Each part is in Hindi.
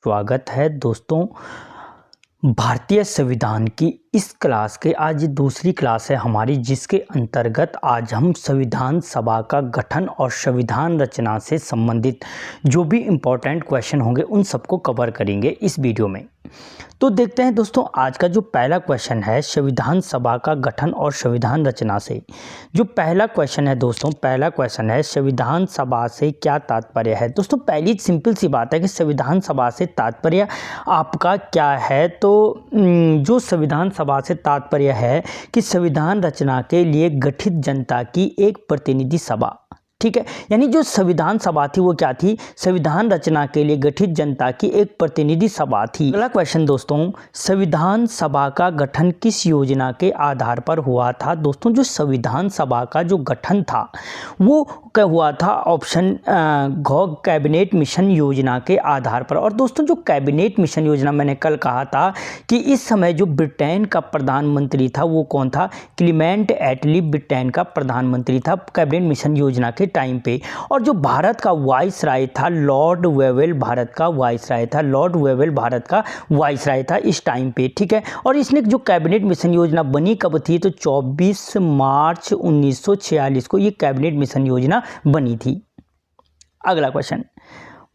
स्वागत है दोस्तों भारतीय संविधान की इस क्लास के। आज ये दूसरी क्लास है हमारी, जिसके अंतर्गत आज हम संविधान सभा का गठन और संविधान रचना से संबंधित जो भी इम्पोर्टेंट क्वेश्चन होंगे उन सबको कवर करेंगे इस वीडियो में। तो देखते हैं दोस्तों, आज का जो पहला क्वेश्चन है संविधान सभा का गठन और संविधान रचना से। जो पहला क्वेश्चन है दोस्तों, पहला क्वेश्चन है संविधान सभा से क्या तात्पर्य है। दोस्तों पहली सिंपल सी बात है कि संविधान सभा से तात्पर्य आपका क्या है। तो जो संविधान सभा से तात्पर्य है कि संविधान रचना के लिए गठित जनता की एक प्रतिनिधि सभा, ठीक है। यानी जो संविधान सभा थी वो क्या थी, संविधान रचना के लिए गठित जनता की एक प्रतिनिधि सभा थी। अगला क्वेश्चन दोस्तों, संविधान सभा का गठन किस योजना के आधार पर हुआ था। दोस्तों जो संविधान सभा का जो गठन था वो क्या हुआ था, ऑप्शन घ कैबिनेट मिशन योजना के आधार पर। और दोस्तों जो कैबिनेट मिशन योजना, मैंने कल कहा था कि इस समय जो ब्रिटेन का प्रधानमंत्री था वो कौन था, क्लीमेंट एटली ब्रिटेन का प्रधानमंत्री था कैबिनेट मिशन योजना के टाइम पे। और जो भारत का वाइसराय था लॉर्ड वेवेल, भारत का वाइसराय था लॉर्ड वेवेल, भारत का वाइसराय था इस टाइम पे, ठीक है। और इसने जो कैबिनेट मिशन योजना बनी कब थी, तो 24 मार्च 1946 को ये कैबिनेट मिशन योजना बनी थी। अगला क्वेश्चन,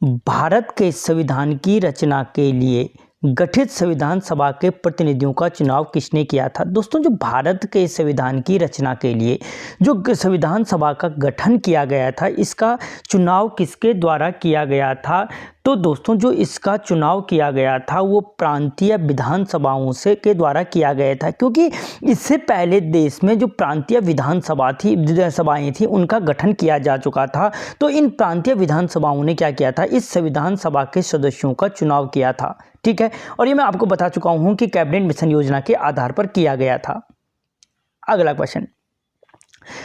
भारत के संविधान की रचना के लिए गठित संविधान सभा के प्रतिनिधियों का चुनाव किसने किया था। दोस्तों जो भारत के संविधान की रचना के लिए जो संविधान सभा का गठन किया गया था, इसका चुनाव किसके द्वारा किया गया था। तो दोस्तों जो इसका चुनाव किया गया था वो प्रांतीय विधानसभाओं से के द्वारा किया गया था, क्योंकि इससे पहले देश में जो प्रांतीय विधानसभाएं थी उनका गठन किया जा चुका था। तो इन प्रांतीय विधानसभाओं ने क्या किया था, इस संविधान सभा के सदस्यों का चुनाव किया था, ठीक है। और ये मैं आपको बता चुका हूं कि कैबिनेट मिशन योजना के आधार पर किया गया था। अगला क्वेश्चन,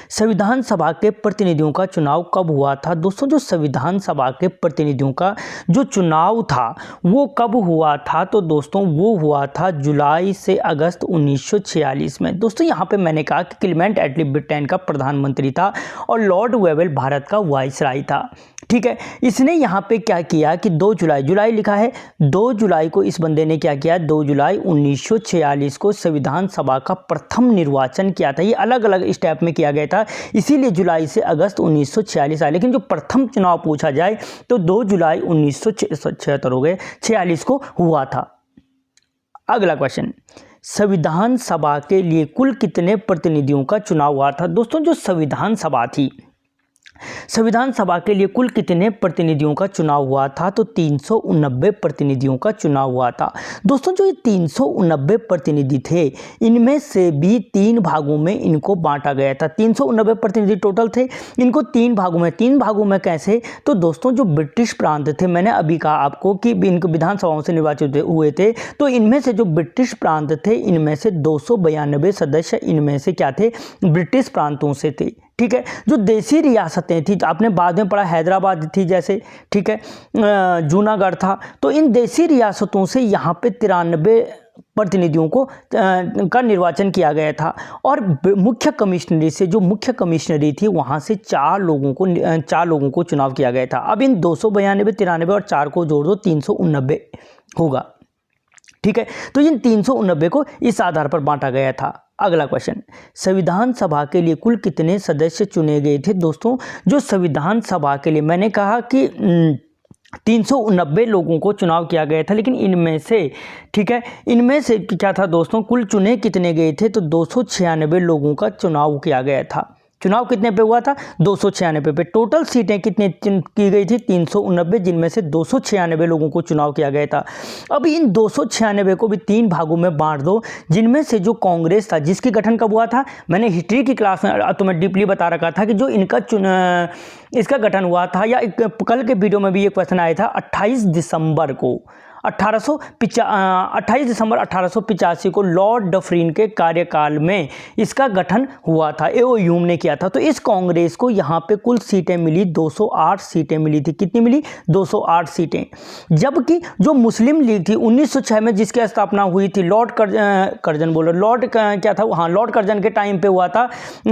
संविधान सभा के प्रतिनिधियों का चुनाव कब हुआ था। दोस्तों जो संविधान सभा के प्रतिनिधियों का जो चुनाव था वो कब हुआ था, तो दोस्तों वो हुआ था जुलाई से अगस्त 1946 में। दोस्तों यहाँ पे मैंने कहा कि क्लीमेंट एटली ब्रिटेन का प्रधानमंत्री था और लॉर्ड वेवेल भारत का वाइसराय था, ठीक है। इसने यहाँ पे क्या किया कि 2 जुलाई लिखा है, 2 जुलाई को इस बंदे ने क्या किया, 2 जुलाई 1946 को संविधान सभा का प्रथम निर्वाचन किया था। ये अलग अलग स्टेप में किया गया था, इसीलिए जुलाई से अगस्त 1946 आया। लेकिन जो प्रथम चुनाव पूछा जाए तो 2 जुलाई 1976 हो गए 46 को हुआ था। अगला क्वेश्चन, संविधान सभा के लिए कुल कितने प्रतिनिधियों का चुनाव हुआ था। दोस्तों जो संविधान सभा थी, संविधान सभा के लिए कुल कितने प्रतिनिधियों का चुनाव हुआ था, तो 389 प्रतिनिधियों का चुनाव हुआ था। दोस्तों जो ये 389 प्रतिनिधि थे इनमें से भी 3 भागों में इनको बांटा गया था। 389 प्रतिनिधि टोटल थे, इनको 3 भागों में, 3 भागों में कैसे, तो दोस्तों जो ब्रिटिश प्रांत थे, मैंने अभी कहा आपको कि इनको विधानसभाओं से निर्वाचित हुए थे, तो इनमें से जो ब्रिटिश प्रांत थे इनमें से 292 सदस्य इनमें से क्या थे, ब्रिटिश प्रांतों से थे, ठीक है। जो देसी रियासतें थी, तो आपने बाद में पढ़ा हैदराबाद थी जैसे, ठीक है, जूनागढ़ था, तो इन देसी रियासतों से यहाँ पे 93 प्रतिनिधियों को का निर्वाचन किया गया था। और मुख्य कमिश्नरी से, जो मुख्य कमिश्नरी थी वहाँ से 4 लोगों को चुनाव किया गया था। अब इन 292, 93 और 4 को जोड़ दो, 389 होगा, ठीक है। तो इन 389 को इस आधार पर बांटा गया था। अगला क्वेश्चन, संविधान सभा के लिए कुल कितने सदस्य चुने गए थे। दोस्तों जो संविधान सभा के लिए मैंने कहा कि 389 लोगों को चुनाव किया गया था, लेकिन इनमें से, ठीक है, इनमें से क्या था दोस्तों, कुल चुने कितने गए थे, तो 296 लोगों का चुनाव किया गया था। चुनाव कितने पे हुआ था, 296 पे। टोटल सीटें कितनी की गई थी, 389, जिनमें से 296 लोगों को चुनाव किया गया था। अब इन 296 को भी 3 भागों में बांट दो, जिनमें से जो कांग्रेस था, जिसकी गठन कब हुआ था, मैंने हिस्ट्री की क्लास में तुम्हें डीपली बता रखा था कि जो इसका गठन हुआ था, या कल के वीडियो में भी ये क्वेश्चन आया था, 28 दिसंबर को 28 दिसंबर 1885 को लॉर्ड डफरिन के कार्यकाल में इसका गठन हुआ था, एओयूम ने किया था। तो इस कांग्रेस को यहाँ पे कुल सीटें मिली, 208 सीटें मिली थी। कितनी मिली, 208 सीटें। जबकि जो मुस्लिम लीग थी 1906 में जिसकी स्थापना हुई थी, लॉर्ड कर्जन के टाइम पे हुआ था,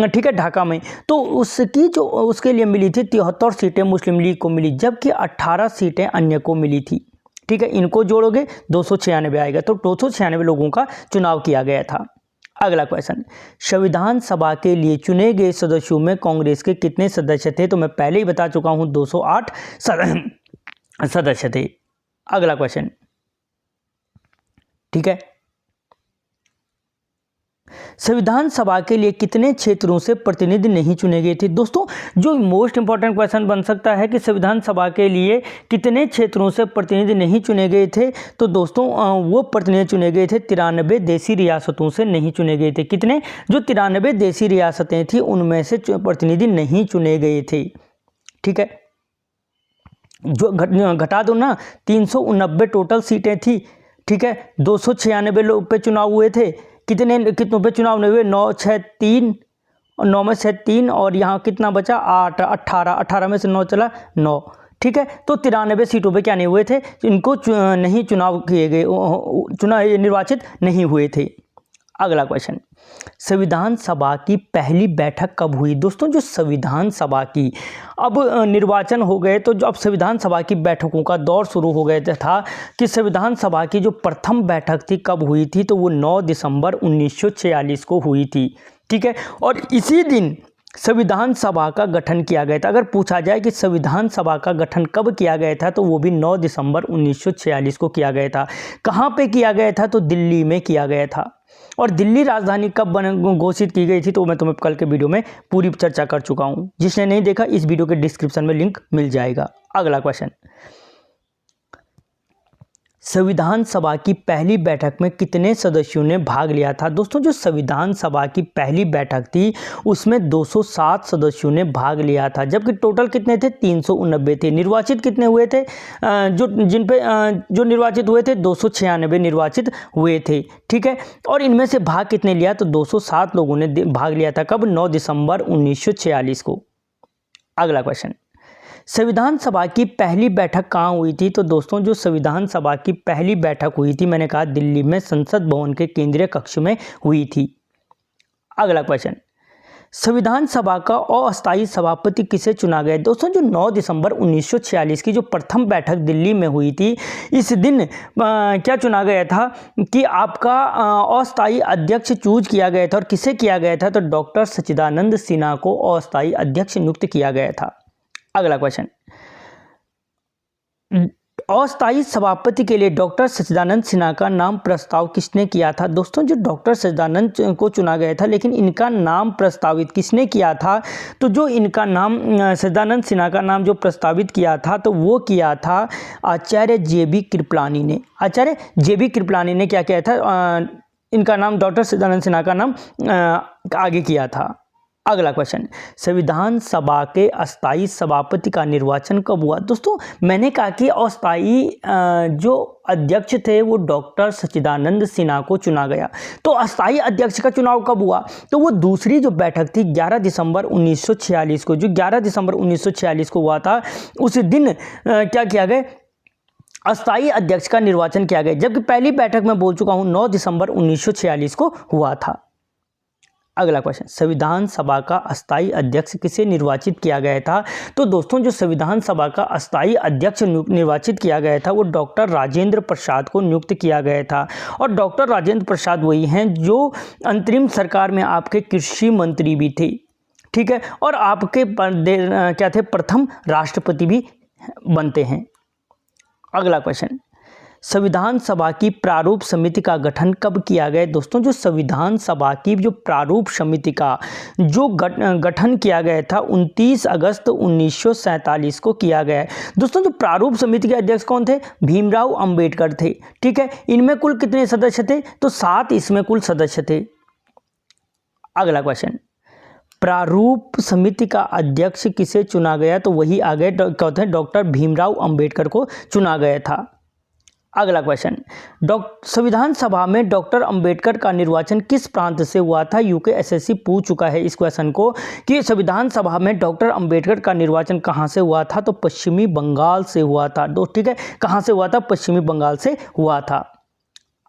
ठीक है, ढाका में, तो उसके लिए मिली थी 73 सीटें मुस्लिम लीग को मिली, जबकि 18 सीटें अन्य को मिली थी। ठीक है, इनको जोड़ोगे 296 आएगा, तो 296 लोगों का चुनाव किया गया था। अगला क्वेश्चन, संविधान सभा के लिए चुने गए सदस्यों में कांग्रेस के कितने सदस्य थे? तो मैं पहले ही बता चुका हूं 208 सदस्य थे। अगला क्वेश्चन, ठीक है, संविधान सभा के लिए कितने क्षेत्रों से प्रतिनिधि नहीं चुने गए थे? दोस्तों जो मोस्ट इंपॉर्टेंट क्वेश्चन बन सकता है कि संविधान सभा के लिए कितने क्षेत्रों से प्रतिनिधि नहीं चुने गए थे, तो दोस्तों वो प्रतिनिधि चुने गए थे 93 देशी रियासतों से नहीं चुने गए थे। कितने? जो 93 देशी रियासतें थी उनमें से प्रतिनिधि नहीं चुने गए थे। ठीक है, जो घटा दो ना, 389 टोटल सीटें थी। ठीक है, 296 लोग पे चुनाव हुए थे। कितनों पे चुनाव नहीं हुए? 9 6 3 और 9 में से 3 और यहाँ कितना बचा? 8 18 में से 9 चला 9। ठीक है, तो 93 सीटों पे क्या नहीं हुए थे? इनको नहीं चुनाव किए गए, निर्वाचित नहीं हुए थे। अगला क्वेश्चन, संविधान सभा की पहली बैठक कब हुई? दोस्तों जो संविधान सभा की अब निर्वाचन हो गए, तो जो अब संविधान सभा की बैठकों का दौर शुरू हो गया था कि संविधान सभा की जो प्रथम बैठक थी कब हुई थी? तो वो 9 दिसंबर 1946 को हुई थी। ठीक है, और इसी दिन संविधान सभा का गठन किया गया था। अगर पूछा जाए कि संविधान सभा का गठन कब किया गया था, तो वो भी 9 दिसंबर 1946 को किया गया था। कहाँ पे किया गया था? तो दिल्ली में किया गया था। और दिल्ली राजधानी कब घोषित की गई थी, तो मैं तुम्हें कल के वीडियो में पूरी चर्चा कर चुका हूँ। जिसने नहीं देखा, इस वीडियो के डिस्क्रिप्शन में लिंक मिल जाएगा। अगला क्वेश्चन, संविधान सभा की पहली बैठक में कितने सदस्यों ने भाग लिया था? दोस्तों जो संविधान सभा की पहली बैठक थी उसमें 207 सदस्यों ने भाग लिया था, जबकि टोटल कितने थे? 389 थे। निर्वाचित कितने हुए थे? जो निर्वाचित हुए थे 296 निर्वाचित हुए थे। ठीक है, और इनमें से भाग कितने लिया? तो 207 लोगों ने भाग लिया था। कब? 9 दिसंबर 1946 को। अगला क्वेश्चन, संविधान सभा की पहली बैठक कहाँ हुई थी? तो दोस्तों जो संविधान सभा की पहली बैठक हुई थी, मैंने कहा दिल्ली में संसद भवन के केंद्रीय कक्ष में हुई थी। अगला क्वेश्चन, संविधान सभा का अस्थायी सभापति किसे चुना गया? दोस्तों जो 9 दिसंबर 1946 की जो प्रथम बैठक दिल्ली में हुई थी, इस दिन क्या चुना गया था कि आपका अस्थायी अध्यक्ष चूज किया गया था। और किसे किया गया था? तो डॉक्टर सच्चिदानंद सिन्हा को अस्थायी अध्यक्ष नियुक्त किया गया था। अगला क्वेश्चन, अस्थायी सभापति के लिए डॉक्टर सच्चिदानंद सिन्हा का नाम प्रस्ताव किसने किया था? दोस्तों जो डॉक्टर सच्चिदानंद को चुना गया था, लेकिन इनका नाम प्रस्तावित किसने किया था? तो जो इनका नाम सच्चिदानंद सिन्हा का नाम जो प्रस्तावित किया था, तो वो किया था आचार्य JB कृपलानी ने। आचार्य JB कृपलानी ने क्या किया था? इनका नाम, डॉक्टर सच्चिदानंद सिन्हा का नाम आगे किया था। अगला क्वेश्चन, संविधान सभा के अस्थायी सभापति का निर्वाचन कब हुआ? दोस्तों मैंने कहा कि अस्थायी जो अध्यक्ष थे वो डॉक्टर सच्चिदानंद सिन्हा को चुना गया। तो अस्थायी अध्यक्ष का चुनाव कब हुआ? तो वो दूसरी जो बैठक थी 11 दिसंबर 1946 को, जो 11 दिसंबर 1946 को हुआ था, उस दिन क्या किया गया? अस्थायी अध्यक्ष का निर्वाचन किया गया। जबकि पहली बैठक में बोल चुका हूँ 9 दिसंबर 1946 को हुआ था। अगला क्वेश्चन, संविधान सभा का अस्थायी अध्यक्ष किसे निर्वाचित किया गया था? तो दोस्तों जो संविधान सभा का अस्थायी अध्यक्ष निर्वाचित किया गया था वो डॉक्टर राजेंद्र प्रसाद को नियुक्त किया गया था। और डॉक्टर राजेंद्र प्रसाद वही हैं जो अंतरिम सरकार में आपके कृषि मंत्री भी थे। ठीक है, और आपके क्या थे? प्रथम राष्ट्रपति भी बनते हैं। अगला क्वेश्चन, संविधान सभा की प्रारूप समिति का गठन कब किया गया? दोस्तों जो संविधान सभा की जो प्रारूप समिति का जो गठन किया गया था 29 अगस्त 1947 को किया गया है। दोस्तों जो प्रारूप समिति के अध्यक्ष कौन थे? भीमराव अंबेडकर थे। ठीक है, इनमें कुल कितने सदस्य थे? तो 7 इसमें कुल सदस्य थे। अगला क्वेश्चन, प्रारूप समिति का अध्यक्ष किसे चुना गया? तो वही आगे कहते हैं डॉक्टर भीमराव अंबेडकर को चुना गया था। अगला क्वेश्चन, संविधान सभा में डॉक्टर अंबेडकर का निर्वाचन किस प्रांत से हुआ था? UPSSC पूछ चुका है इस क्वेश्चन को कि संविधान सभा में डॉक्टर अंबेडकर का निर्वाचन कहां से हुआ था? तो पश्चिमी बंगाल से हुआ था। ठीक है, कहां से हुआ था? पश्चिमी बंगाल से हुआ था।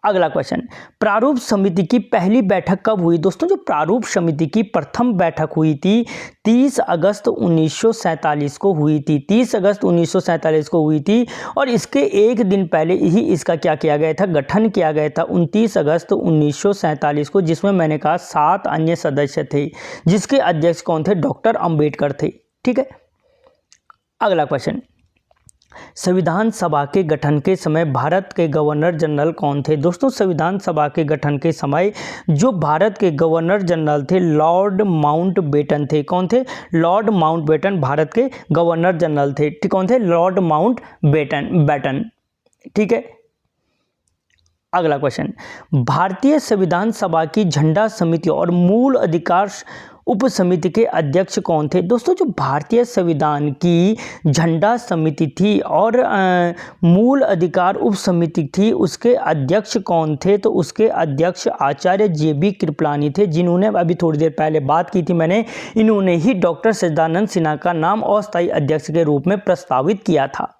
अगला क्वेश्चन, प्रारूप समिति की पहली बैठक कब हुई? दोस्तों जो प्रारूप समिति की प्रथम बैठक हुई थी 30 अगस्त 1947 को हुई थी। 30 अगस्त 1947 को हुई थी और इसके एक दिन पहले ही इसका क्या किया गया था? गठन किया गया था 29 अगस्त 1947 को, जिसमें मैंने कहा 7 अन्य सदस्य थे, जिसके अध्यक्ष कौन थे? डॉक्टर अंबेडकर थे। ठीक है। अगला क्वेश्चन, संविधान सभा के गठन के समय भारत के गवर्नर जनरल कौन थे? दोस्तों संविधान सभा के गठन के समय जो भारत के गवर्नर जनरल थे लॉर्ड माउंटबेटन थे। कौन थे? लॉर्ड माउंटबेटन भारत के गवर्नर जनरल थे। ठीक, कौन थे? Lord Mountbatten. ठीक है। अगला क्वेश्चन, भारतीय संविधान सभा की झंडा समिति और मूल अधिकार उप समिति के अध्यक्ष कौन थे? दोस्तों जो भारतीय संविधान की झंडा समिति थी और मूल अधिकार उप समिति थी, उसके अध्यक्ष कौन थे? तो उसके अध्यक्ष आचार्य JB कृपलानी थे, जिन्होंने अभी थोड़ी देर पहले बात की थी मैंने, इन्होंने ही डॉक्टर सच्चिदानंद सिन्हा का नाम अस्थायी अध्यक्ष के रूप में प्रस्तावित किया था।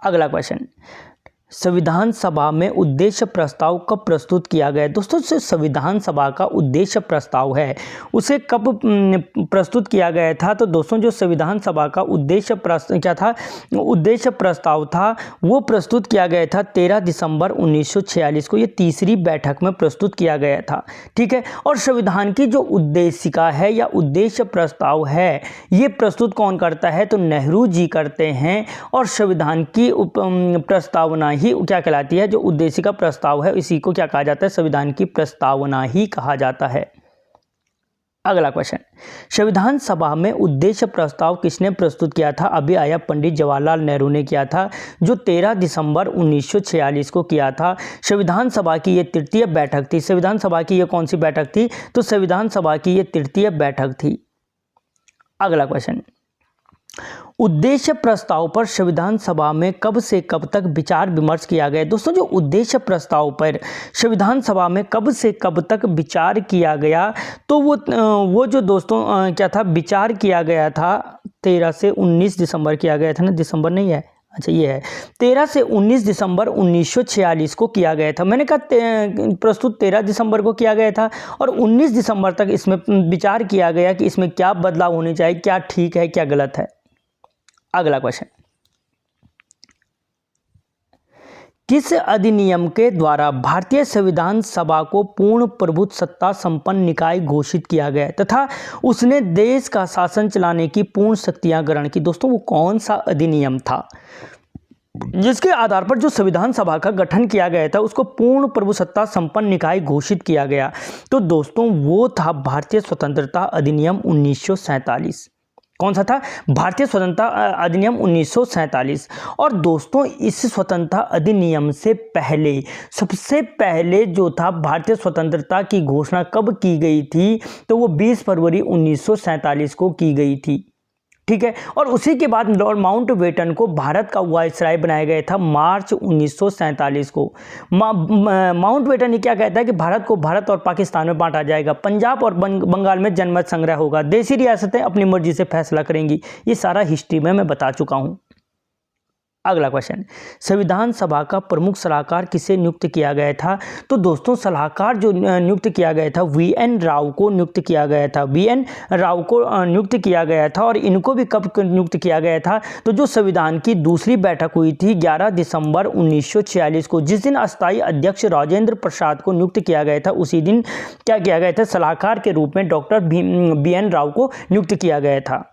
अगला क्वेश्चन, संविधान सभा में उद्देश्य प्रस्ताव कब प्रस्तुत किया गया? दोस्तों जो संविधान सभा का उद्देश्य प्रस्ताव है उसे कब प्रस्तुत किया गया था? तो दोस्तों जो संविधान सभा का उद्देश्य क्या था? उद्देश्य प्रस्ताव था वो प्रस्तुत किया गया था 13 दिसंबर 1946 को। ये तीसरी बैठक में प्रस्तुत किया गया था। ठीक है। और संविधान की जो उद्देशिका है या उद्देश्य प्रस्ताव है ये प्रस्तुत कौन करता है? तो नेहरू जी करते हैं। और संविधान की प्रस्तावना ही क्या कहलाती है? जो उद्देशिका प्रस्ताव है इसी को क्या कहा जाता है? संविधान की प्रस्तावना ही कहा जाता है। अगला क्वेश्चन, संविधान सभा में उद्देश्य प्रस्ताव किसने प्रस्तुत किया था? अभी आया पंडित जवाहरलाल नेहरू ने किया था, जो 13 दिसंबर 1946 को किया था। संविधान सभा की ये तृतीय बैठक थी। संविधान सभा की ये कौन सी बैठक थी? तो संविधान सभा की ये तृतीय बैठक थी। अगला क्वेश्चन, उद्देश्य प्रस्ताव पर संविधान सभा में कब से कब तक विचार विमर्श किया गया? दोस्तों जो उद्देश्य प्रस्ताव पर संविधान सभा में कब से कब तक विचार किया गया, तो वो जो दोस्तों क्या था? विचार किया गया था 13 से 19 दिसंबर किया गया था ना, दिसंबर नहीं है, अच्छा ये है 13 से 19 दिसंबर 1946 को किया गया था। मैंने कहा प्रस्तुत 13 दिसंबर को किया गया था और 19 दिसंबर तक इसमें विचार किया गया कि इसमें क्या बदलाव होने चाहिए, क्या ठीक है क्या गलत है। अगला क्वेश्चन, किस अधिनियम के द्वारा भारतीय संविधान सभा को पूर्ण प्रभुत्व सत्ता संपन्न निकाय घोषित किया गया तथा उसने देश का शासन चलाने की पूर्ण शक्तियां ग्रहण की? दोस्तों वो कौन सा अधिनियम था जिसके आधार पर जो संविधान सभा का गठन किया गया था उसको पूर्ण प्रभुसत्ता संपन्न निकाय घोषित किया गया? तो दोस्तों वो था भारतीय स्वतंत्रता अधिनियम 1947। कौन सा था? भारतीय स्वतंत्रता अधिनियम 1947। और दोस्तों इस स्वतंत्रता अधिनियम से पहले सबसे पहले जो था भारतीय स्वतंत्रता की घोषणा कब की गई थी? तो वो 20 फरवरी 1947 को की गई थी। ठीक है। और उसी के बाद लॉर्ड माउंटबेटन को भारत का वायसराय बनाया गया था मार्च 1947 को। माउंटबेटन ये क्या कहता है कि भारत को भारत और पाकिस्तान में बांटा जाएगा, पंजाब और बंगाल में जनमत संग्रह होगा, देशी रियासतें अपनी मर्जी से फैसला करेंगी। ये सारा हिस्ट्री में मैं बता चुका हूं। अगला क्वेश्चन, संविधान सभा का प्रमुख सलाहकार किसे नियुक्त किया गया था? तो दोस्तों सलाहकार जो नियुक्त किया गया था VN राव को नियुक्त किया गया था। VN राव को नियुक्त किया गया था। और इनको भी कब नियुक्त किया गया था? तो जो संविधान की दूसरी बैठक हुई थी 11 दिसंबर 1946 को, जिस दिन अस्थायी अध्यक्ष राजेंद्र प्रसाद को नियुक्त किया गया था, उसी दिन क्या किया गया था? सलाहकार के रूप में डॉक्टर BN राव को नियुक्त किया गया था।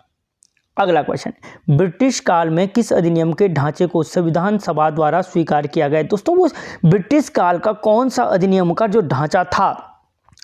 अगला क्वेश्चन, ब्रिटिश काल में किस अधिनियम के ढांचे को संविधान सभा द्वारा स्वीकार किया गया? दोस्तों वो ब्रिटिश काल का कौन सा अधिनियम का जो ढांचा था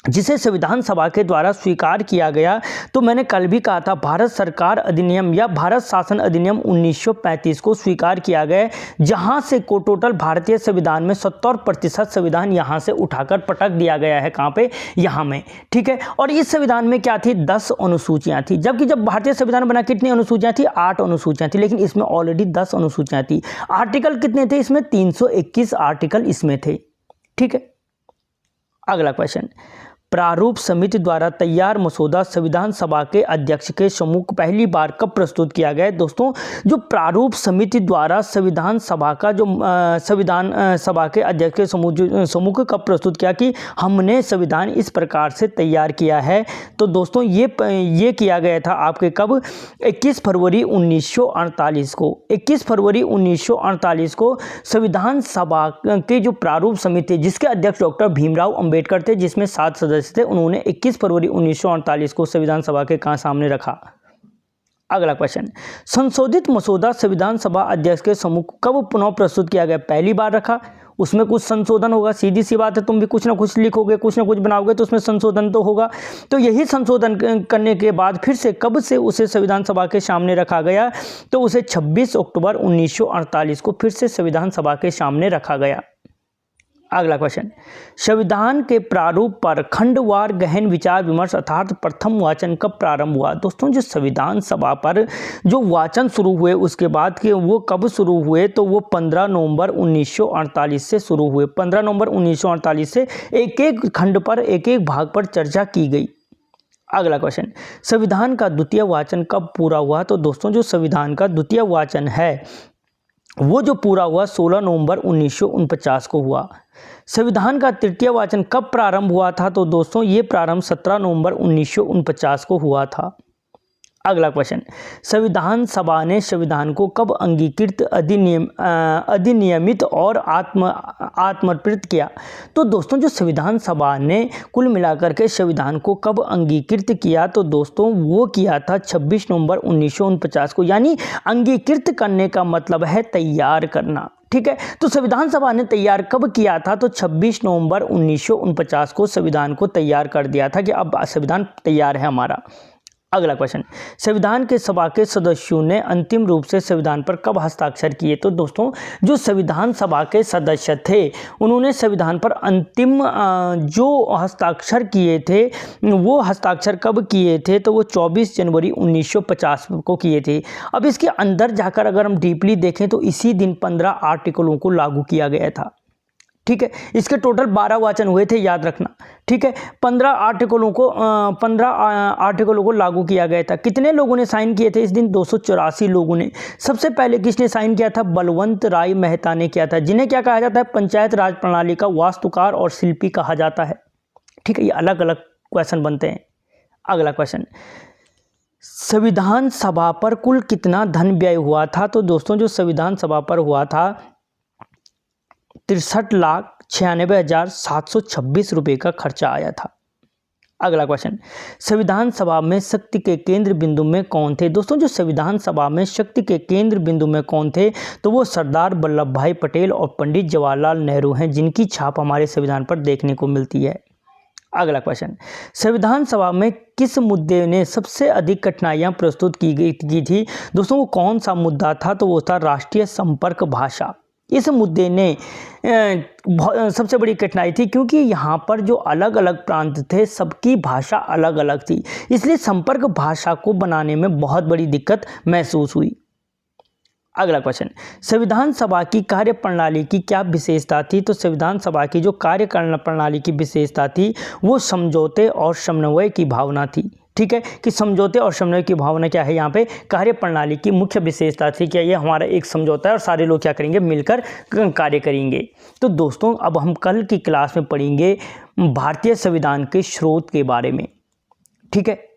जिसे संविधान सभा के द्वारा स्वीकार किया गया? तो मैंने कल भी कहा था भारत सरकार अधिनियम या भारत शासन अधिनियम 1935 को स्वीकार किया गया, जहां से को टोटल भारतीय संविधान में 70% संविधान यहां से उठाकर पटक दिया गया है। कहां पे? यहां में। ठीक है। और इस संविधान में क्या थी? 10 अनुसूचियां थी, जबकि जब भारतीय संविधान बना कितनी अनुसूचियां थी? 8 अनुसूचियां थी, लेकिन इसमें ऑलरेडी 10 अनुसूचियां थी। आर्टिकल कितने थे इसमें? 321 आर्टिकल इसमें थे। ठीक है। अगला क्वेश्चन, प्रारूप समिति द्वारा तैयार मसौदा संविधान सभा के अध्यक्ष के सम्मुख पहली बार कब प्रस्तुत किया गया? दोस्तों, जो प्रारूप समिति द्वारा संविधान सभा का जो संविधान सभा के अध्यक्ष के सम्मुख कब प्रस्तुत किया कि हमने संविधान इस प्रकार से तैयार किया है? तो दोस्तों ये किया गया था आपके कब? 21 फरवरी 1948 को। 21 फरवरी 1948 को संविधान सभा के जो प्रारूप समिति जिसके अध्यक्ष डॉक्टर भीमराव अंबेडकर थे, जिसमें 7 सदस्य थे, उन्होंने 21 फरवरी 1948 को संविधान सभा के सामने रखा। अगला क्वेश्चन, संशोधित मसौदा संविधान सभा अध्यक्ष के सम्मुख कब पुनः प्रस्तुत किया गया? पहली बार रखा, उसमें कुछ संशोधन होगा, सीधी सी बात है, तुम भी कुछ ना कुछ लिखोगे, कुछ ना कुछ बनाओगे तो उसमें संशोधन तो होगा। तो यही संशोधन करने के बाद फिर से कब से उसे संविधान सभा के सामने रखा गया? तो उसे 26 अक्टूबर 1948 को फिर से संविधान सभा के सामने रखा गया। अगला क्वेश्चन, संविधान के प्रारूप पर खंडवार गहन विचार विमर्श अर्थात प्रथम वाचन कब प्रारंभ हुआ? दोस्तों, जो संविधान सभा पर जो वाचन शुरू हुए उसके बाद के वो कब शुरू हुए? तो वो 15 नवंबर 1948 से शुरू हुए। 15 नवंबर 1948 से एक एक खंड पर एक एक भाग पर चर्चा की गई। अगला क्वेश्चन, संविधान का द्वितीय वाचन कब पूरा हुआ? तो दोस्तों, जो संविधान का द्वितीय वाचन है वो जो पूरा हुआ 16 नवंबर 1949 को हुआ। संविधान का तृतीय वाचन कब प्रारंभ हुआ था? तो दोस्तों, ये प्रारंभ 17 नवंबर 1949 को हुआ था। अगला क्वेश्चन, संविधान सभा ने संविधान को कब अंगीकृत अधिनियमित और आत्मर्पित किया? तो दोस्तों, जो संविधान सभा ने कुल मिलाकर के संविधान को कब अंगीकृत किया? तो दोस्तों, वो किया था 26 नवंबर 1949 को। यानी अंगीकृत करने का मतलब है तैयार करना। ठीक है, तो संविधान सभा ने तैयार कब किया था? तो 26 नवंबर 1949 को संविधान को तैयार कर दिया था कि अब संविधान तैयार है हमारा। अगला क्वेश्चन, संविधान के सभा के सदस्यों ने अंतिम रूप से संविधान पर कब हस्ताक्षर किए? तो दोस्तों, जो संविधान सभा के सदस्य थे उन्होंने संविधान पर अंतिम जो हस्ताक्षर किए थे वो हस्ताक्षर कब किए थे? तो वो 24 जनवरी 1950 को किए थे। अब इसके अंदर जाकर अगर हम डीपली देखें तो इसी दिन 15 आर्टिकलों को लागू किया गया था। ठीक है, इसके टोटल 12 वाचन हुए थे, याद रखना। ठीक है, 15 आर्टिकलों को लागू किया गया था। कितने लोगों ने साइन किए थे इस दिन? 284 लोगों ने। सबसे पहले किसने साइन किया था? बलवंत राय मेहता ने किया था, जिन्हें क्या कहा जाता है? पंचायत राज प्रणाली का वास्तुकार और शिल्पी कहा जाता है। ठीक है, ये अलग अलग क्वेश्चन बनते हैं। अगला क्वेश्चन, संविधान सभा पर कुल कितना धन व्यय हुआ था? तो दोस्तों, जो संविधान सभा पर हुआ था 63,96,726 रुपये का खर्चा आया था। अगला क्वेश्चन, संविधान सभा में शक्ति के केंद्र बिंदु में कौन थे? दोस्तों, जो संविधान सभा में शक्ति के केंद्र बिंदु में कौन थे? तो वो सरदार वल्लभ भाई पटेल और पंडित जवाहरलाल नेहरू हैं, जिनकी छाप हमारे संविधान पर देखने को मिलती है। अगला क्वेश्चन, संविधान सभा में किस मुद्दे ने सबसे अधिक कठिनाइयां प्रस्तुत की थी? दोस्तों, वो कौन सा मुद्दा था? तो वो था राष्ट्रीय संपर्क भाषा। इस मुद्दे ने सबसे बड़ी कठिनाई थी, क्योंकि यहाँ पर जो अलग अलग प्रांत थे सबकी भाषा अलग अलग थी, इसलिए संपर्क भाषा को बनाने में बहुत बड़ी दिक्कत महसूस हुई। अगला क्वेश्चन, संविधान सभा की कार्यप्रणाली की क्या विशेषता थी? तो संविधान सभा की जो कार्यप्रणाली की विशेषता थी वो समझौते और समन्वय की भावना थी। ठीक है, कि समझौते और समन्वय की भावना क्या है? यहाँ पे कार्यप्रणाली की मुख्य विशेषता थी कि ये हमारा एक समझौता है और सारे लोग क्या करेंगे? मिलकर कार्य करेंगे। तो दोस्तों, अब हम कल की क्लास में पढ़ेंगे भारतीय संविधान के स्रोत के बारे में। ठीक है,